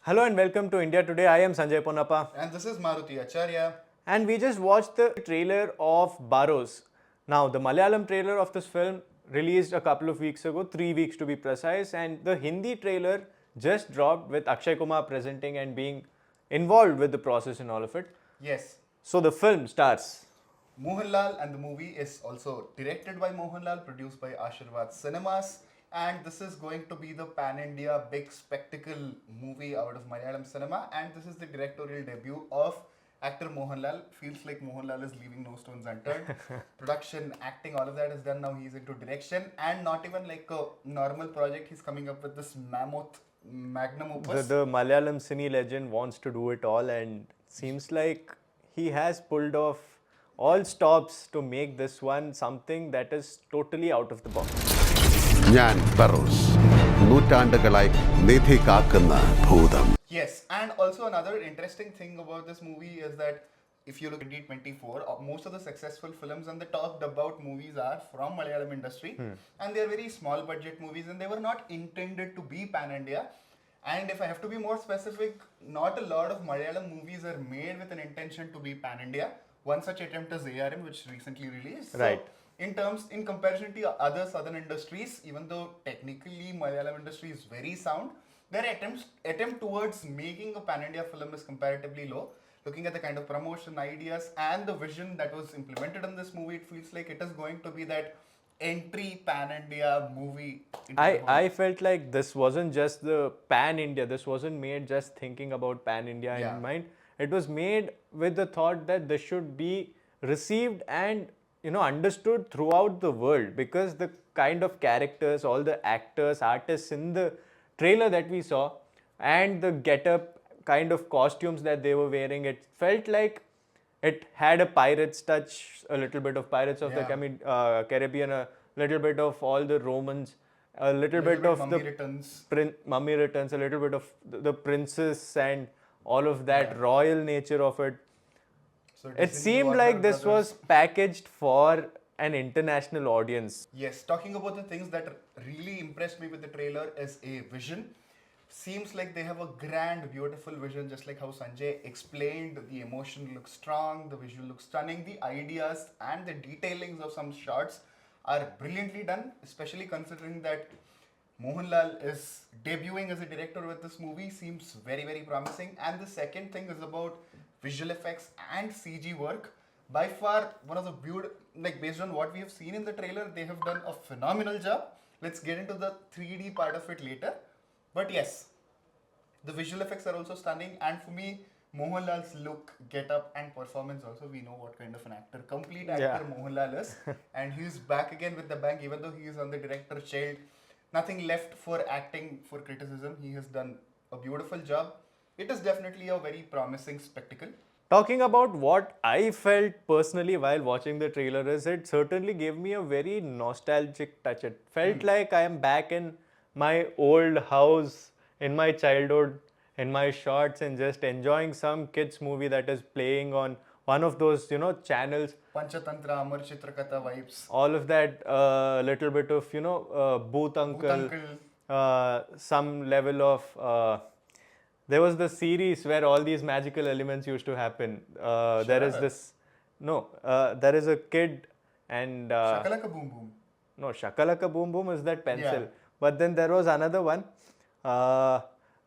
Hello and welcome to India Today. I am Sanjay Ponappa. And this is Maruti Acharya. And we just watched the trailer of Baros. Now, the Malayalam trailer of this film released a couple of weeks ago, 3 weeks to be precise, and the Hindi trailer just dropped with Akshay Kumar presenting and being involved with the process and all of it. Yes, So the film starts. Mohanlal, and the movie is also directed by Mohanlal, produced by Ashirvad Cinemas. And this is going to be the pan India big spectacle movie out of Malayalam cinema. And this is the directorial debut of actor Mohanlal. Feels like Mohanlal is leaving no stones unturned. Production, acting, all of that is done. Now he's into direction. And not even like a normal project, he's coming up with this mammoth magnum opus. The Malayalam cine legend wants to do it all, and seems like he has pulled off all stops to make this one something that is totally out of the box. ഞാൻ Baros. നൂറ്റാണ്ടുകളായി നിധി കാക്കുന്ന ഭൂതം. Yes, and also another interesting thing about this movie is that if you look at 2024, most of the successful films and the talked about movies are from Malayalam industry, and they are very small budget movies, and they were not intended to be pan India. And if I have to be more specific, not a lot of Malayalam movies are made with an intention to be pan India. One such attempt is ARM, which recently released. Right. So, in comparison to other southern industries, even though technically Malayalam industry is very sound, their attempt towards making a pan-India film is comparatively low. Looking at the kind of promotion ideas and the vision that was implemented in this movie, it feels like it is going to be that entry pan-India movie. I felt like this wasn't just the pan India. This wasn't made just thinking about pan India Yeah. in mind. It was made with the thought that this should be received and understood throughout the world, because the kind of characters, all the actors, artists in the trailer that we saw, and the get-up kind of costumes that they were wearing, it felt like it had a pirates touch, a little bit of Pirates of the Yeah. Caribbean, a little bit of all the Romans, a little bit of Mummy the Returns. Mummy Returns, a little bit of the princess and all of that Yeah. royal nature of it. So It Disney seemed Warner like this Brothers. was packaged for an international audience. Yes, talking about the things that really impressed me with the trailer is a vision. Seems like they have a grand, beautiful vision, just like how Sanjay explained. The emotion looks strong, the visual looks stunning, the ideas and the detailings of some shots are brilliantly done, especially considering that Mohanlal is debuting as a director with this movie. Seems very, very promising. And the second thing is about visual effects and CG work. By far, one of the beautiful, like based on what we have seen in the trailer, they have done a phenomenal job. Let's get into the 3D part of it later. But yes, the visual effects are also stunning. And for me, Mohanlal's look, get-up and performance also, we know what kind of an actor, complete actor Yeah. Mohanlal is. And he's back again with the bang, even though he is on the director child. Nothing left for acting, for criticism. He has done a beautiful job. It is definitely a very promising spectacle. Talking about what I felt personally while watching the trailer is, it certainly gave me a very nostalgic touch. It felt like I am back in my old house, in my childhood, in my shorts, and just enjoying some kids movie that is playing on one of those channels. Panchatantra, Amar Chitrakatha vibes. All of that, little bit of Bhoot Uncle, Uncle. some level of there was the series where all these magical elements used to happen. There is Sure. this there is a kid and Shakalaka Boom Boom. no, Shakalaka Boom Boom is that pencil. Yeah. But then there was another one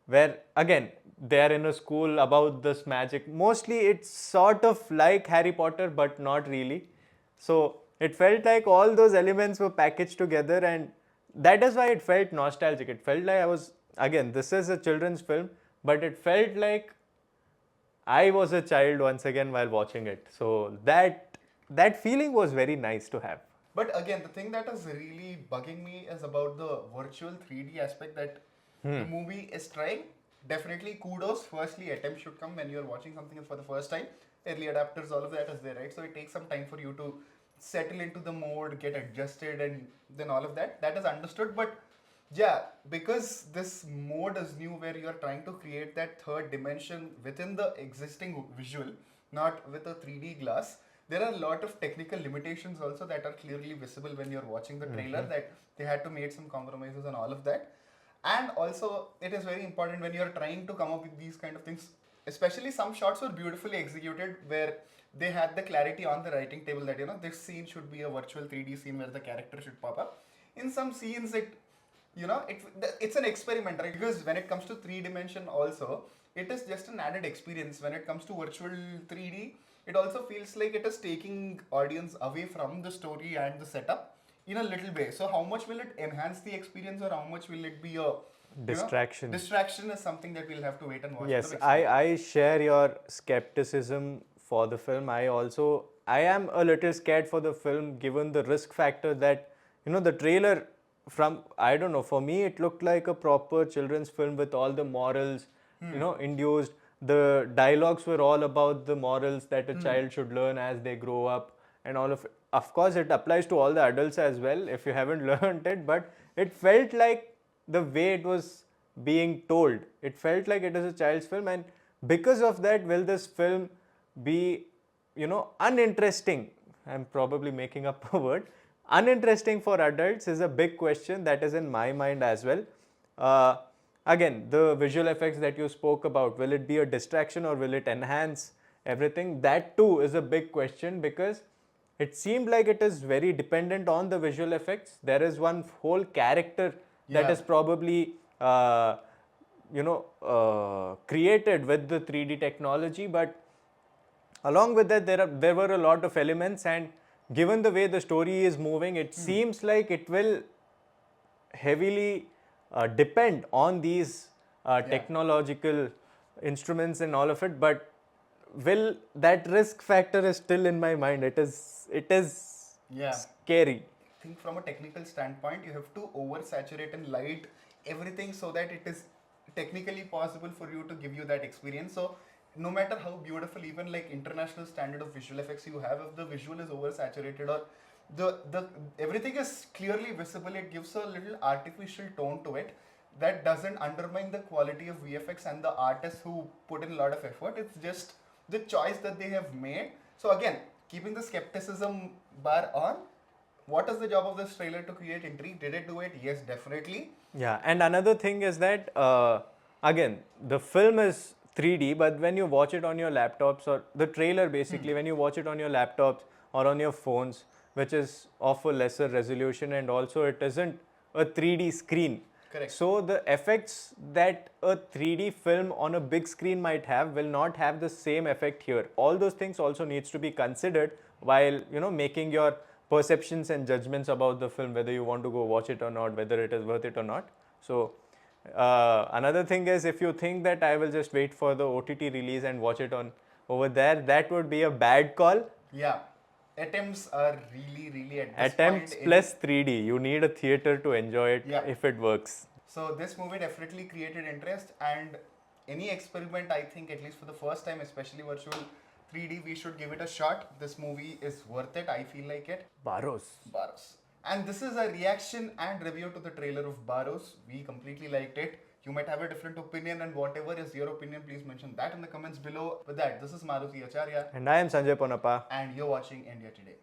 where again they are in a school about this magic. Mostly it's sort of like Harry Potter, but not really. So it felt like all those elements were packaged together, and that is why it felt nostalgic. It felt like I was, again, this is a children's film, but it felt like I was a child once again while watching it. So that feeling was very nice to have. But again, the thing that is really bugging me is about the virtual 3D aspect that the movie is trying. Definitely kudos. Firstly, attempt should come when you're watching something for the first time. Early adapters, all of that is there, right? So it takes some time for you to settle into the mode, get adjusted, and then all of that. That is understood. But yeah, because this mode is new where you are trying to create that third dimension within the existing visual, not with a 3D glass, there are a lot of technical limitations also that are clearly visible when you're watching the trailer, that they had to make some compromises and all of that. And also, it is very important when you're trying to come up with these kind of things. Especially some shots were beautifully executed where they had the clarity on the writing table that, this scene should be a virtual 3D scene where the character should pop up. In some scenes, it's an experiment, right? Because when it comes to 3 dimension also, it is just an added experience. When it comes to virtual 3D, it also feels like it is taking audience away from the story and the setup in a little way. So how much will it enhance the experience, or how much will it be a Distraction. Distraction is something that we'll have to wait and watch. Yes, the big screen. I share your skepticism for the film. I am a little scared for the film given the risk factor that, the trailer I don't know, for me it looked like a proper children's film with all the morals, induced. The dialogues were all about the morals that a child should learn as they grow up and all of it. Of course, it applies to all the adults as well if you haven't learned it, but it felt like the way it was being told, it felt like it is a child's film, and because of that, will this film be, uninteresting? I'm probably making up a word. Uninteresting for adults is a big question that is in my mind as well. Again, the visual effects that you spoke about, will it be a distraction or will it enhance everything? That too is a big question because it seemed like it is very dependent on the visual effects. There is one whole character that is probably created with the 3D technology, but along with that there were a lot of elements, and given the way the story is moving, it seems like it will heavily depend on these technological instruments and all of it, but will that risk factor is still in my mind. It is scary. I think from a technical standpoint, you have to oversaturate and light everything so that it is technically possible for you to give you that experience. So no matter how beautiful, even like international standard of visual effects you have, if the visual is oversaturated or the everything is clearly visible, it gives a little artificial tone to it that doesn't undermine the quality of VFX and the artists who put in a lot of effort. It's just the choice that they have made. So again, keeping the skepticism bar on, what is the job of this trailer? To create intrigue. Did it do it? Yes, definitely. Yeah, and another thing is that again, the film is 3D, but when you watch it on your laptops, or the trailer basically, when you watch it on your laptops or on your phones, which is of a lesser resolution, and also it isn't a 3D screen. Correct. So the effects that a 3D film on a big screen might have will not have the same effect here. All those things also needs to be considered while making your perceptions and judgments about the film, whether you want to go watch it or not, whether it is worth it or not. So another thing is, if you think that I will just wait for the OTT release and watch it on over there, that would be a bad call. Yeah, attempts are really at this Attempts point plus 3D. You need a theater to enjoy it if it works. So this movie definitely created interest, and any experiment, I think, at least for the first time, especially virtual 3D, we should give it a shot. This movie is worth it. I feel like it. Baros. And this is a reaction and review to the trailer of Baros. We completely liked it. You might have a different opinion, and whatever is your opinion, please mention that in the comments below. With that, this is Maruti Acharya. And I am Sanjay Ponappa. And you're watching India Today.